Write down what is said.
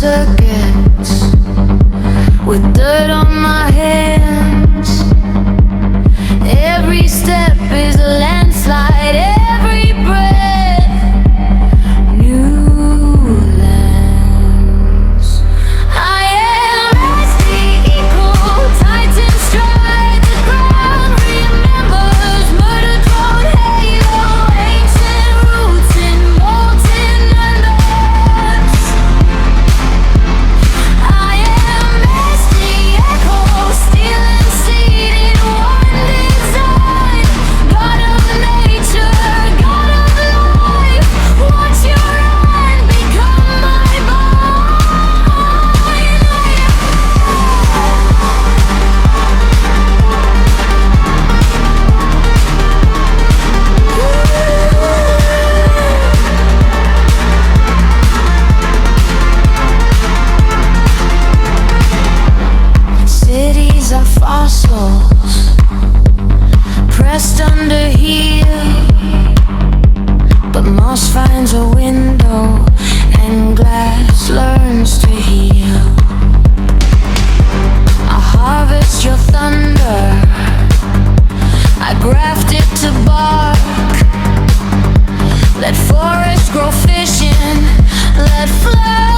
circuits with dirt on my hands. Every step is a landslide, every breath new lands. I am rusty, equal, titan stride. The ground remembers murder drone halo, ancient roots in molten embers. I am misty echo, steel and seed in one design. God of nature, God of life, watch your hand become my cities are fossils pressed under heel, but moss finds a window and glass learns to heal. I harvest your thunder, I graft it to bark. Let forests grow fishing, let flowers